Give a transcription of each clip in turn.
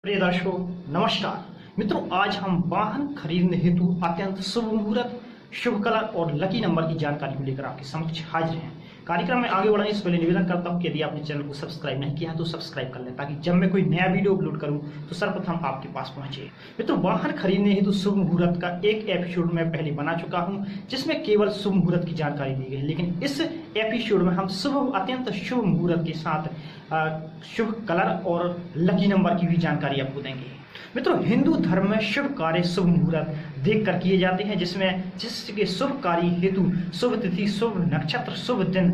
प्रिय दर्शकों नमस्कार। मित्रों, आज हम वाहन खरीदने हेतु अत्यंत शुभ मुहूर्त, शुभ कलर और लकी नंबर की जानकारी को लेकर आपके समक्ष हाजिर हैं। कार्यक्रम में आगे बढ़ाने से पहले निवेदन करता हूं कि यदि आपने चैनल को सब्सक्राइब नहीं किया है तो सब्सक्राइब कर लें, ताकि जब मैं कोई नया वीडियो अपलोड करूं तो सर्वप्रथम आपके पास पहुंचे। मित्रों, वाहन खरीदने हेतु शुभ मुहूर्त का एक एपिसोड मैं पहले बना चुका हूं, जिसमें केवल शुभ मुहूर्त की जानकारी दी गई है। लेकिन इस एपिसोड में हम अत्यंत शुभ मुहूर्त के साथ शुभ कलर और लकी नंबर की भी जानकारी आपको देंगे। मित्रों, हिंदू धर्म में शुभ कार्य शुभ मुहूर्त देखकर किए जाते हैं, जिसके शुभ कार्य हेतु शुभ तिथि, शुभ नक्षत्र, शुभ दिन,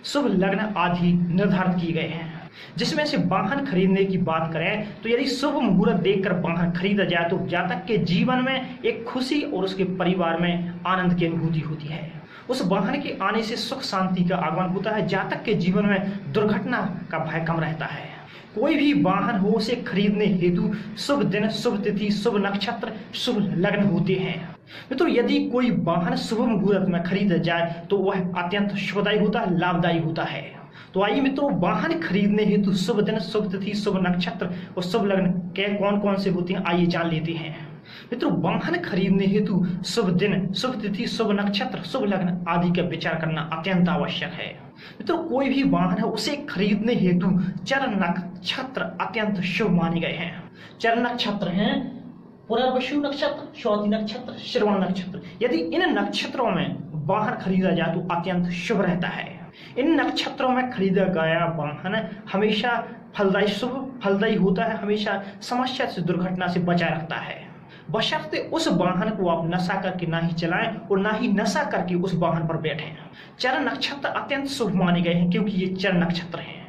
शुभ लग्न आदि निर्धारित किए गए हैं। जिसमें से वाहन खरीदने की बात करें तो यदि शुभ मुहूर्त देखकर वाहन खरीदा जाए तो जातक के जीवन में एक खुशी और उसके परिवार में आनंद की अनुभूति होती है। उस वाहन के आने से सुख शांति का आगमन होता है। जातक के जीवन में दुर्घटना का भय कम रहता है। कोई भी वाहन हो उसे खरीदने हेतु शुभ दिन, शुभ तिथि, शुभ नक्षत्र, शुभ लग्न होते हैं। मित्रों, यदि कोई वाहन शुभ मुहूर्त में खरीदा जाए तो वह अत्यंत शुभदायी होता है, लाभदायी होता है। तो आइए मित्रों, वाहन खरीदने हेतु शुभ दिन, शुभ तिथि, शुभ नक्षत्र और शुभ लग्न के कौन कौन से होते हैं, आइए जान लेते हैं। मित्रों, वाहन खरीदने हेतु शुभ दिन, शुभ तिथि, शुभ नक्षत्र, शुभ लग्न आदि का विचार करना अत्यंत आवश्यक है। मित्रों, कोई भी वाहन है उसे खरीदने हेतु चर नक्षत्र अत्यंत शुभ माने गए हैं। चर नक्षत्र हैं पुनर्वसु नक्षत्र, स्वाति नक्षत्र, श्रवण नक्षत्र। यदि इन नक्षत्रों में वाहन खरीदा जाए तो अत्यंत शुभ रहता है। इन नक्षत्रों में खरीदा गया वाहन हमेशा फलदायी, शुभ फलदायी होता है, हमेशा समस्या से, दुर्घटना से बचाए रखता है। बशर्ते उस वाहन को आप नशा करके ना ही चलाएं और ना ही नशा करके उस वाहन पर बैठें। चर नक्षत्र अत्यंत शुभ माने गए हैं क्योंकि ये चर नक्षत्र हैं।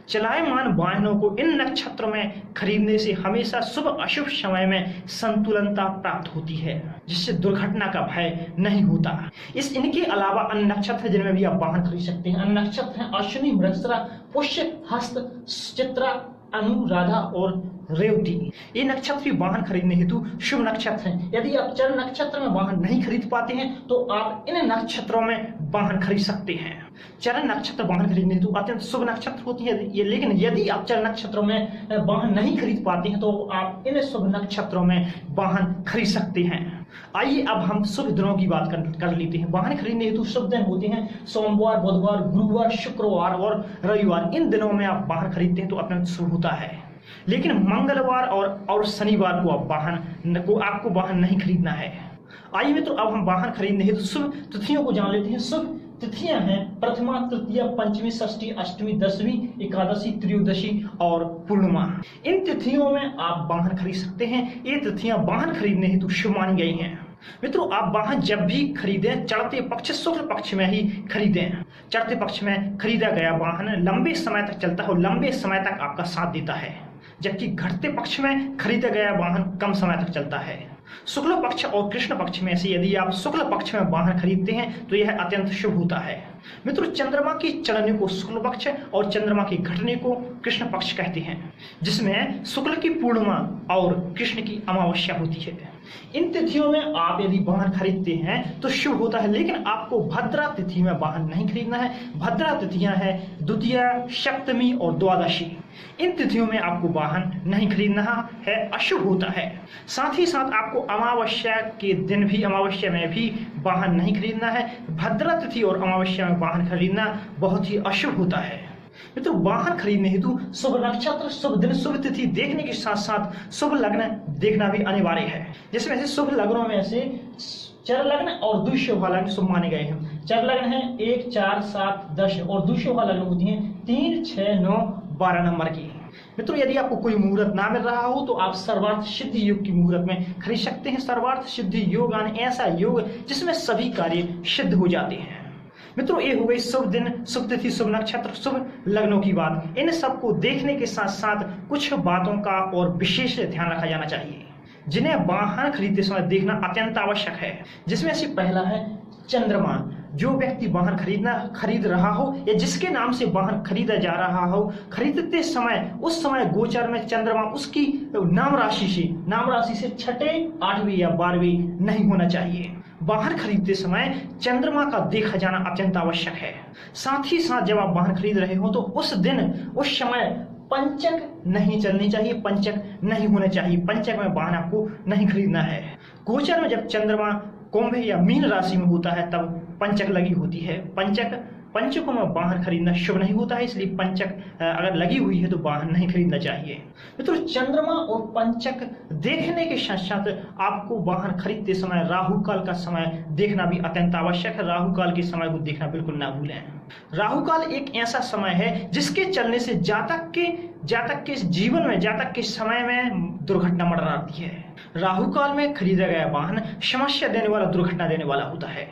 चलायमान वाहनों को इन नक्षत्रों में खरीदने से हमेशा शुभ अशुभ समय में संतुलनता प्राप्त होती है, जिससे दुर्घटना का भय नहीं होता। इनके अलावा अन्य नक्षत्र जिनमें भी आप वाहन खरीद सकते हैं। अन्य नक्षत्र हैं अश्विनी, मृगशिरा, पुष्य, हस्त, चित्रा, अनुराधा और रेवती। ये नक्षत्र भी वाहन खरीदने हेतु शुभ नक्षत्र हैं। यदि आप चर नक्षत्र में वाहन नहीं खरीद पाते हैं तो आप इन नक्षत्रों में वाहन खरीद सकते हैं। चर नक्षत्र वाहन खरीदने हेतु अत्यंत शुभ नक्षत्र होती है ये। लेकिन यदि आप चर नक्षत्रों में वाहन नहीं खरीद पाते हैं तो आप इन शुभ नक्षत्रों में वाहन खरीद सकते हैं। आइए अब हम शुभ दिनों की बात कर लेते हैं। वाहन खरीदने हेतु शुभ दिन होते हैं सोमवार, बुधवार, गुरुवार, शुक्रवार और रविवार। इन दिनों में आप वाहन खरीदते हैं तो अत्यंत शुभ होता है। लेकिन मंगलवार और शनिवार को आपको वाहन नहीं खरीदना है। आइए मित्रों, अब हम वाहन खरीदने हेतु शुभ तिथियों को जान लेते हैं। शुभ तिथियां हैं प्रथमा, तृतीया, पंचमी, षष्ठी, अष्टमी, दशमी, एकादशी, त्रयोदशी और पूर्णिमा। इन तिथियों में आप वाहन खरीद सकते हैं। ये तिथियां वाहन खरीदने हेतु शुभ मानी गई हैं। मित्रों, आप वाहन जब भी खरीदें चढ़ते पक्ष, शुक्ल पक्ष में ही खरीदें। चढ़ते पक्ष में खरीदा गया वाहन लंबे समय तक चलता है और लंबे समय तक आपका साथ देता है, जबकि घटते पक्ष में खरीदा गया वाहन कम समय तक चलता है। शुक्ल पक्ष और कृष्ण पक्ष में से यदि आप शुक्ल पक्ष में वाहन खरीदते हैं तो यह अत्यंत शुभ होता है। मित्रों, चंद्रमा के चढ़ने को शुक्ल पक्ष और चंद्रमा के घटने को कृष्ण पक्ष कहते हैं, जिसमें शुक्ल की पूर्णिमा और कृष्ण की अमावस्या होती है। इन तिथियों में आप यदि वाहन खरीदते हैं तो शुभ होता है। लेकिन आपको भद्रा तिथि में वाहन नहीं खरीदना है। भद्रा तिथियां हैं द्वितीया, सप्तमी और द्वादशी। इन तिथियों में आपको वाहन नहीं खरीदना है, अशुभ होता है। साथ ही साथ आपको अमावस्या के दिन भी, अमावस्या में भी वाहन नहीं खरीदना है। भद्रा तिथि और अमावस्या में वाहन खरीदना बहुत ही अशुभ होता है। मित्रों, वाहन खरीदने हेतु शुभ नक्षत्र, शुभ दिन, शुभ तिथि देखने के साथ साथ शुभ लग्न देखना भी अनिवार्य है। जिसमें से शुभ लग्नों में से चर लग्न और द्विशुभ लग्न शुभ माने गए हैं। चर लग्न है 1, 4, 7, 10 और द्विशुभ लग्न होती हैं 3, 6, 9, 12 नंबर की। मित्रों, यदि आपको कोई मुहूर्त ना मिल रहा हो तो आप सर्वार्थ सिद्धि योग की मुहूर्त में खरीद सकते हैं। सर्वार्थ सिद्धि योग यानी ऐसा योग जिसमें सभी कार्य सिद्ध हो जाते हैं। मित्रों, ये हो गई शुभ दिन, शुभ तिथि, शुभ नक्षत्र, शुभ लग्नों की बात। इन सबको देखने के साथ साथ कुछ बातों का और विशेष ध्यान रखा जाना चाहिए, जिन्हें वाहन खरीदते समय देखना अत्यंत आवश्यक है। जिसमें से पहला है चंद्रमा। जो व्यक्ति वाहन खरीद रहा हो या जिसके नाम से वाहन खरीदा जा रहा हो, खरीदते समय उस समय गोचर में चंद्रमा उसकी नाम राशि से छठे, 8वें या 12वें नहीं होना चाहिए। वाहन खरीदते समय चंद्रमा का देखा जाना अत्यंत आवश्यक है। साथ ही साथ जब आप वाहन खरीद रहे हो तो उस दिन, उस समय पंचक नहीं चलनी चाहिए, पंचक नहीं होने चाहिए, पंचक में वाहन आपको नहीं खरीदना है। गोचर में जब चंद्रमा कुंभ या मीन राशि में होता है तब पंचक लगी होती है। पंचकों में वाहन खरीदना शुभ नहीं होता है, इसलिए पंचक अगर लगी हुई है तो वाहन नहीं खरीदना चाहिए। मित्रों, चंद्रमा और पंचक देखने के साथ साथ आपको वाहन खरीदते समय राहु काल का समय देखना भी अत्यंत आवश्यक है। राहु काल के समय को देखना बिल्कुल ना भूलें। राहु काल एक ऐसा समय है जिसके चलने से जातक के जीवन में, जातक के समय में दुर्घटना मंडराती है। राहु काल में खरीदा गया वाहन समस्या देने वाला, दुर्घटना देने वाला होता है।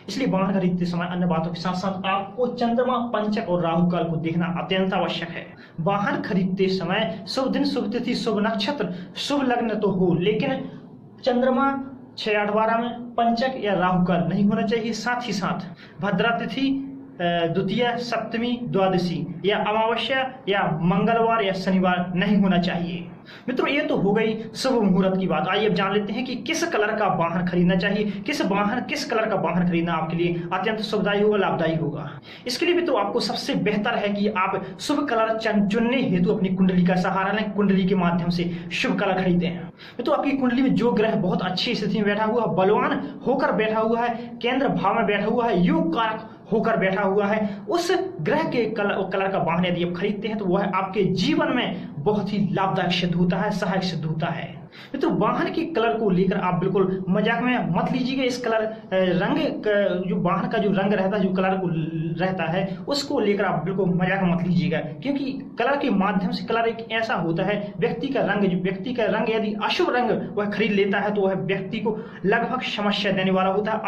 इसलिए वाहन खरीदते समय अन्य बातों के साथ साथ आपको चंद्रमा, पंचक और राहु काल को देखना अत्यंत आवश्यक है। वाहन खरीदते समय शुभ दिन, शुभ तिथि, शुभ नक्षत्र, शुभ लग्न तो हो, लेकिन चंद्रमा 6, 8, 12 में पंचक या राहु काल नहीं होना चाहिए। साथ ही साथ भद्रा तिथि, द्वितीया, सप्तमी, द्वादशी या अमावस्या या मंगलवार या शनिवार नहीं होना चाहिए। मित्रों, ये तो हो गई शुभ मुहूर्त की बात। आइए अब जान लेते हैं कि किस कलर का वाहन खरीदना चाहिए, किस कलर का वाहन खरीदना आपके लिए अत्यंत शुभदायी होगा, लाभदायी होगा। इसके लिए भी तो आपको सबसे बेहतर है कि आप शुभ कलर चुनने हेतु अपनी कुंडली का सहारा लें, कुंडली के माध्यम से शुभ कलर खरीदें। तो आपकी कुंडली में जो ग्रह बहुत अच्छी स्थिति में बैठा हुआ है, बलवान होकर बैठा हुआ है, केंद्र भाव में बैठा हुआ है, योग कारक होकर बैठा हुआ है, उस ग्रह के कलर का वाहन यदि आप खरीदते हैं तो वह आपके जीवन में बहुत ही लाभदायक सिद्ध होता है, सहायक सिद्ध होता है। तो वाहन के कलर को लेकर आप बिल्कुल मजाक में मत लीजिएगा। इस कलर रंग जो वाहन का जो रंग रहता है, जो कलर को रहता है, उसको लेकर आप बिल्कुल मजाक मत लीजिएगा, क्योंकि कलर के माध्यम से कलर एक ऐसा होता है, व्यक्ति का रंग यदि अशुभ रंग वह खरीद लेता है तो वह व्यक्ति को लगभग समस्या देने वाला होता है।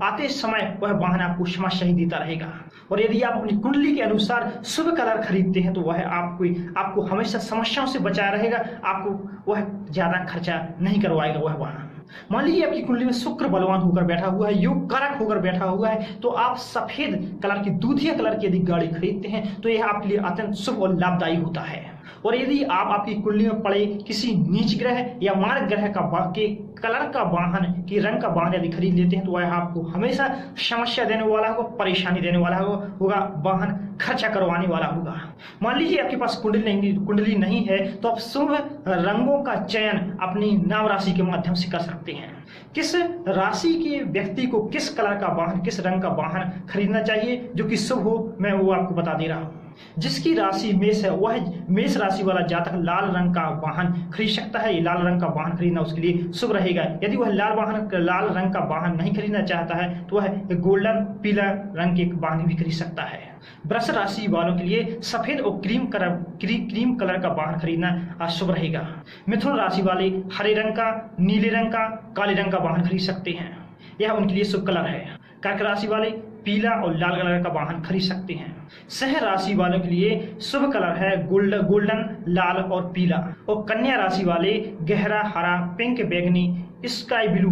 आते समय वह वाहन आपको समस्या ही देता रहेगा। और यदि आप अपनी कुंडली के अनुसार शुभ कलर खरीदते हैं तो वह आपको हमेशा समस्याओं से बचाया रहेगा, आपको वह ज्यादा खर्चा नहीं करवाएगा वह वाहन। मान लीजिए आपकी कुंडली में शुक्र बलवान होकर बैठा हुआ है, योग कारक होकर बैठा हुआ है, तो आप सफेद कलर की, दूधिया कलर की यदि गाड़ी खरीदते हैं तो यह आपके लिए अत्यंत शुभ और लाभदायी होता है। और यदि आप आपकी कुंडली में पड़े किसी नीच ग्रह या मार्ग ग्रह के कलर का वाहन, की रंग का वाहन यदि खरीद लेते हैं तो वह आपको हमेशा समस्या देने वाला होगा, परेशानी देने वाला होगा, वाहन खर्चा करवाने वाला होगा। मान लीजिए आपके पास कुंडली नहीं है तो आप शुभ रंगों का चयन अपनी नाम राशि के माध्यम से कर सकते हैं। किस राशि के व्यक्ति को किस कलर का वाहन, किस रंग का वाहन खरीदना चाहिए जो कि शुभ हो, मैं वो आपको बता दे रहा हूँ। जिसकी राशि मेष है वह मेष राशि वाला जातक लाल रंग का वाहन खरीद सकता है। लाल रंग का वाहन खरीदना उसके लिए शुभ रहेगा। यदि वह लाल रंग का वाहन नहीं खरीदना चाहता है तो वह गोल्डन, पीला रंग के वाहन भी खरीद सकता है। वृष राशि वालों के लिए सफेद और क्रीम कलर का वाहन खरीदना शुभ रहेगा। मिथुन राशि वाले हरे रंग का, नीले रंग का, काले रंग का वाहन खरीद सकते हैं, यह उनके लिए शुभ कलर है। कर्क राशि वाले पीला और लाल कलर का वाहन खरीद सकते हैं। सिंह राशि वालों के लिए शुभ कलर है गोल्डन, लाल और पीला। और कन्या राशि वाले गहरा हरा, पिंक, बैगनी, स्काई ब्लू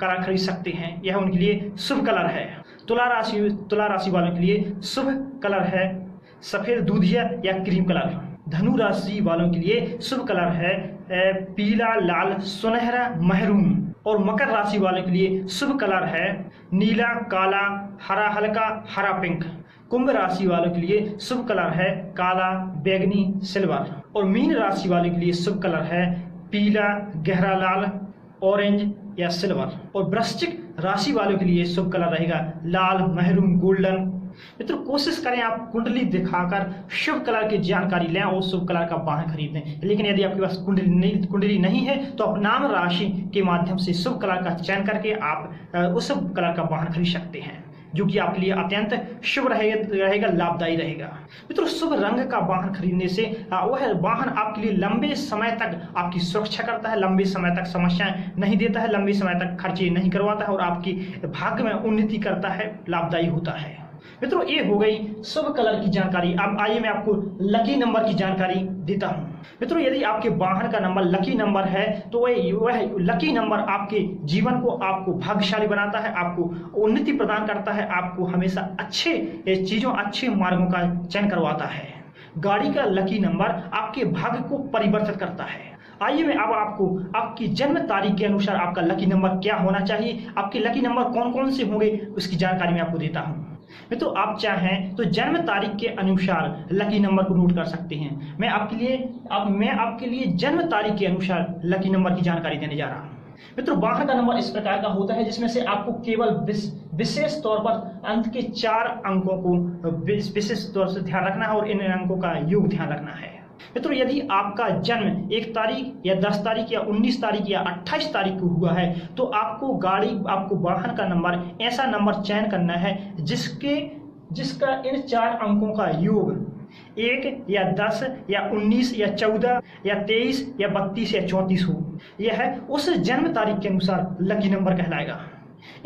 कलर खरीद सकते हैं, यह उनके लिए शुभ कलर है। तुला राशि वालों के लिए शुभ कलर है सफेद, दूधिया या क्रीम कलर। धनु राशि वालों के लिए शुभ कलर है पीला, लाल, सुनहरा, महरून। और मकर राशि वालों के लिए शुभ कलर है नीला, काला, हरा हल्का, हरा पिंक। कुंभ राशि वालों के लिए शुभ कलर है काला, बैगनी, सिल्वर। और मीन राशि वालों के लिए शुभ कलर है पीला, गहरा लाल, ऑरेंज या सिल्वर। और वृश्चिक राशि वालों के लिए शुभ कलर रहेगा लाल, महरून, गोल्डन। मित्रों, कोशिश करें आप कुंडली दिखाकर शुभ कलर की जानकारी लें और शुभ कलर का वाहन खरीदें। लेकिन यदि आपके पास कुंडली नहीं है तो आप नाम राशि के माध्यम से शुभ कलर का चयन करके आप उस कलर का वाहन खरीद सकते हैं, जो कि आपके लिए अत्यंत शुभ रहेगा, लाभदायी रहेगा। मित्रों, शुभ रंग का वाहन खरीदने से वह वाहन आपके लिए लंबे समय तक आपकी सुरक्षा करता है, लंबे समय तक समस्याएं नहीं देता है, लंबे समय तक खर्चे नहीं करवाता है और आपकी भाग्य में उन्नति करता है, लाभदायी होता है। मित्रों, ये हो गई शुभ कलर की जानकारी। अब आइए मैं आपको लकी नंबर की जानकारी देता हूं। मित्रों, यदि आपके वाहन का नंबर लकी नंबर है तो वह लकी नंबर आपके जीवन को, आपको भाग्यशाली बनाता है, आपको उन्नति प्रदान करता है, आपको हमेशा अच्छे चीजों, अच्छे मार्गों का चयन करवाता है। गाड़ी का लकी नंबर आपके भाग्य को परिवर्तित करता है। आइए मैं अब आपको आपकी जन्म तारीख के अनुसार आपका लकी नंबर क्या होना चाहिए, आपके लकी नंबर कौन कौन से होंगे, उसकी जानकारी मैं आपको देता हूं। मित्रों आप चाहें तो जन्म तारीख के अनुसार लकी नंबर को नोट कर सकते हैं। मैं आपके लिए जन्म तारीख के अनुसार लकी नंबर की जानकारी देने जा रहा हूं। मित्रों बाहर का नंबर इस प्रकार का होता है जिसमें से आपको केवल विशेष तौर पर अंत के 4 अंकों को विशेष तौर से ध्यान रखना है और इन अंकों का योग ध्यान रखना है। मित्रों यदि आपका जन्म 1 तारीख या 10 तारीख या 19 तारीख या 28 तारीख को हुआ है तो आपको वाहन का नंबर ऐसा नंबर चयन करना है जिसका इन 4 अंकों का योग 1 या 10 या 19 या 14 या 23 या 32 या 34 हो। यह उस जन्म तारीख के अनुसार लकी नंबर कहलाएगा।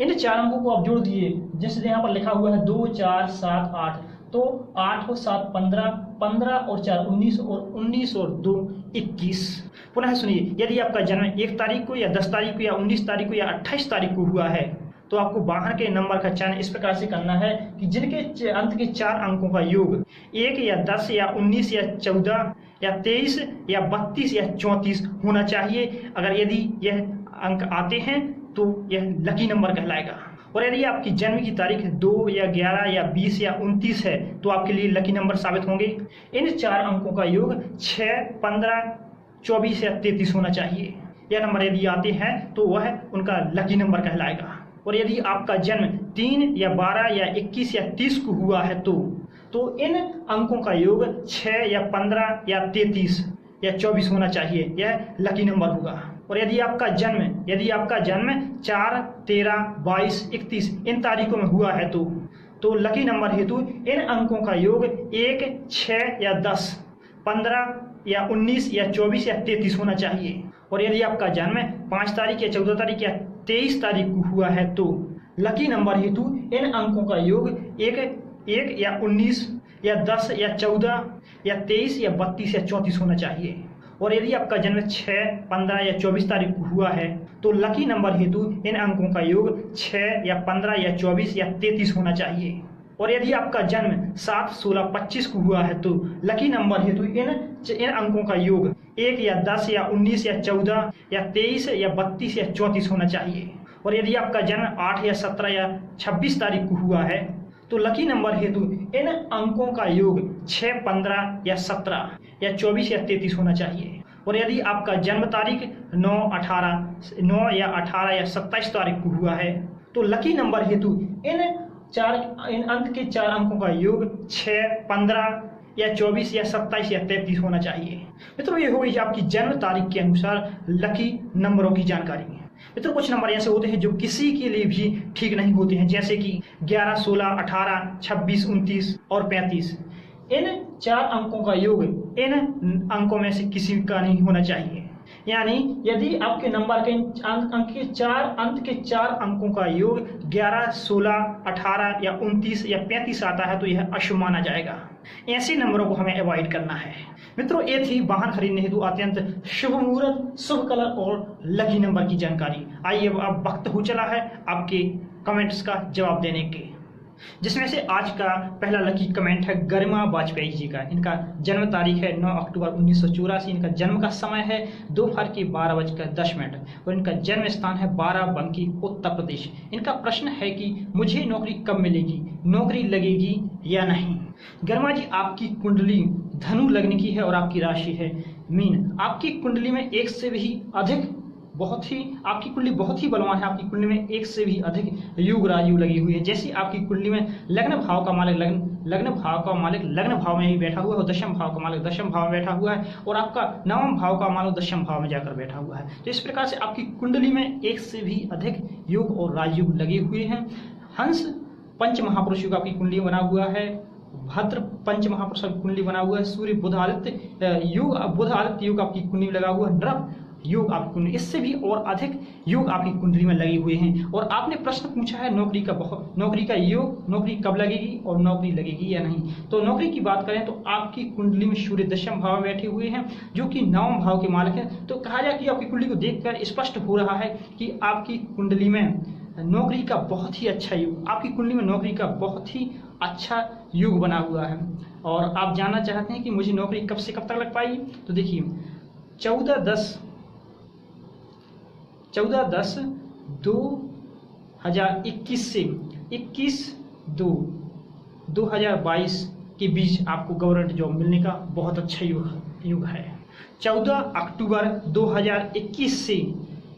इन 4 अंकों को आप जोड़ दिए, जैसे यहाँ पर लिखा हुआ है 2 4 7 8, तो 8 और 7 15, 15 और 4 19 और 19 और 2 21। पुनः सुनिए, यदि आपका जन्म 1 तारीख को या 10 तारीख को या 19 तारीख को या 28 तारीख को हुआ है तो आपको वाहन के नंबर का चयन इस प्रकार से करना है कि जिनके अंत के 4 अंकों का योग 1 या 10 या 19 या 14 या 23 या 32 या 34 होना चाहिए। अगर यदि यह अंक आते हैं तो यह लकी नंबर कहलाएगा। और यदि आपकी जन्म की तारीख 2 या 11 या 20 या 29 है तो आपके लिए लकी नंबर साबित होंगे। इन 4 अंकों का योग 6, 15, 24 या 33 होना चाहिए। यह नंबर यदि आते हैं तो वह उनका लकी नंबर कहलाएगा। और यदि आपका जन्म 3 या 12 या 21 या 30 को हुआ है तो इन अंकों का योग 6 या 15 या 33 या 24 होना चाहिए। यह लकी नंबर होगा। और यदि आपका जन्म 4, 13, 22, 31 इन तारीखों में हुआ है तो लकी नंबर हेतु इन अंकों का योग 1, 6 या 10, 15 या 19 या 24 या 33 होना चाहिए। और यदि आपका जन्म 5 तारीख या 14 तारीख या 23 तारीख को हुआ है तो लकी नंबर हेतु इन अंकों का योग 1 या 19 या 10 या 14 या 23 या 32 या 34 होना चाहिए। और यदि आपका जन्म 6, 15 या 24 तारीख को हुआ है तो लकी नंबर हेतु इन अंकों का योग 6 या 15 या 24 या 33 होना चाहिए। और यदि आपका जन्म 7, 16, 25 को हुआ है तो लकी नंबर हेतु इन अंकों का योग 1 या 10 या 19 या 14 या 23 या 32 या 34 होना चाहिए। और यदि आपका जन्म 8 या 17 या 26 तारीख को हुआ है तो लकी नंबर हेतु इन अंकों का योग 6, 15 या 17 या 24 या 33 होना चाहिए। और यदि आपका जन्म तारीख 9 या 18 या 27 तारीख को हुआ है तो लकी नंबर हेतु इन अंक के 4 अंकों का योग 6, 15 या 24 या 27 या 33 होना चाहिए। मित्रों ये हो गई आपकी जन्म तारीख के अनुसार लकी नंबरों की जानकारी। मित्रों कुछ नंबर ऐसे होते हैं जो किसी के लिए भी ठीक नहीं होते हैं, जैसे कि 11, 16, 18, 26, 29 और 35। इन 4 अंकों का योग इन अंकों में से किसी का नहीं होना चाहिए। यानी यदि आपके नंबर के अंक के 4 अंकों का योग 11, 16, 18 या 29 या 35 आता है तो यह अशुभ माना जाएगा। ऐसे नंबरों को हमें अवॉइड करना है। मित्रों ये थी वाहन खरीदने हेतु अत्यंत शुभ मुहूर्त, शुभ कलर और लकी नंबर की जानकारी। आइए अब वक्त हो चला है आपके कमेंट्स का जवाब देने के, जिसमें से आज का पहला लकी कमेंट है गरिमा वाजपेयी जी का। इनका जन्म तारीख है 9 अक्टूबर 1984। इनका जन्म का समय है दोपहर के 12:10 और इनका जन्म स्थान है बाराबंकी, उत्तर प्रदेश। इनका प्रश्न है कि मुझे नौकरी कब मिलेगी, नौकरी लगेगी या नहीं। गरिमा जी आपकी कुंडली धनु लग्न की है और आपकी राशि है मीन। आपकी कुंडली में एक से भी अधिक आपकी कुंडली बहुत ही बलवान है। आपकी कुंडली में एक से भी अधिक युग राजयोग लगी हुई है। जैसे आपकी कुंडली में लग्न भाव का मालिक लग्न भाव में ही बैठा हुआ है और दशम भाव का मालिक दशम भाव में बैठा हुआ है और आपका नवम भाव का मालिक दशम भाव में जाकर बैठा हुआ है। तो इस प्रकार से आपकी कुंडली में एक से भी अधिक युग और राजयोग लगे हुए हैं। हंस पंच महापुरुष युग आपकी कुंडली बना हुआ है। भद्र पंच महापुरुष की कुंडली बना हुआ है। सूर्य बुध आदित्य युग आपकी कुंडली में लगा हुआ है। नृप योग आपकी कुंडली, इससे भी और अधिक योग आपकी कुंडली में लगे हुए हैं। और आपने प्रश्न पूछा है नौकरी का योग, नौकरी कब लगेगी और नौकरी लगेगी या नहीं। तो नौकरी की बात करें तो आपकी कुंडली में सूर्य दशम भाव में बैठे हुए हैं जो कि नवम भाव के मालिक हैं। तो कहा जाए कि आपकी कुंडली को देखकर स्पष्ट हो रहा है कि आपकी कुंडली में नौकरी का बहुत ही अच्छा युग, आपकी कुंडली में नौकरी का बहुत ही अच्छा युग बना हुआ है। और आप जानना चाहते हैं कि मुझे नौकरी कब से कब तक लग पाएगी, तो देखिए 14/10/2021 से 21/2 2022 के बीच आपको गवर्नमेंट जॉब मिलने का बहुत अच्छा युग है। 14 अक्टूबर 2021 से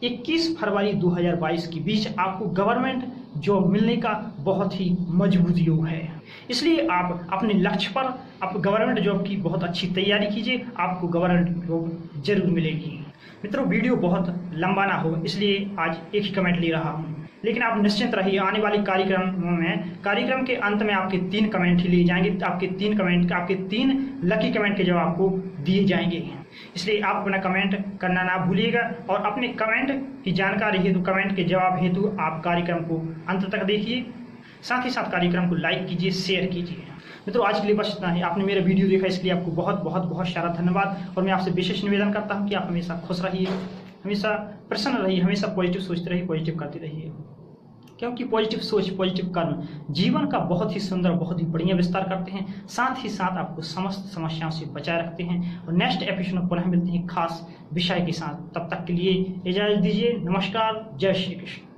21 फरवरी 2022 के बीच आपको गवर्नमेंट जॉब मिलने का बहुत ही मजबूत योग है। इसलिए आप अपने लक्ष्य पर आप गवर्नमेंट जॉब की बहुत अच्छी तैयारी कीजिए, आपको गवर्नमेंट जॉब जरूर मिलेगी। मित्रों, वीडियो बहुत लंबा ना हो इसलिए आज एक ही कमेंट ले रहा हूँ, लेकिन आप निश्चिंत रहिए, आने वाले कार्यक्रम के अंत में आपके 3 कमेंट ही लिए जाएंगे। आपके 3 लकी कमेंट के जवाब आपको दिए जाएंगे, इसलिए आप अपना कमेंट करना ना भूलिएगा और अपने कमेंट की जानकारी हेतु, कमेंट के जवाब हेतु आप कार्यक्रम को अंत तक देखिए। साथ ही साथ कार्यक्रम को लाइक कीजिए, शेयर कीजिए। मित्रों, आज के लिए बस इतना ही। आपने मेरा वीडियो देखा इसलिए आपको बहुत बहुत बहुत सारा धन्यवाद। और मैं आपसे विशेष निवेदन करता हूँ कि आप हमेशा खुश रहिए, हमेशा प्रसन्न रहिए, हमेशा पॉजिटिव सोचते रहिए, पॉजिटिव करते रहिए, क्योंकि पॉजिटिव सोच, पॉजिटिव कर्म जीवन का बहुत ही सुंदर, बहुत ही बढ़िया विस्तार करते हैं, साथ ही साथ आपको समस्त समस्याओं से बचाए रखते हैं। और नेक्स्ट एपिसोड में पुनः मिलते हैं खास विषय के साथ। तब तक के लिए इजाजत दीजिए। नमस्कार, जय श्री कृष्ण।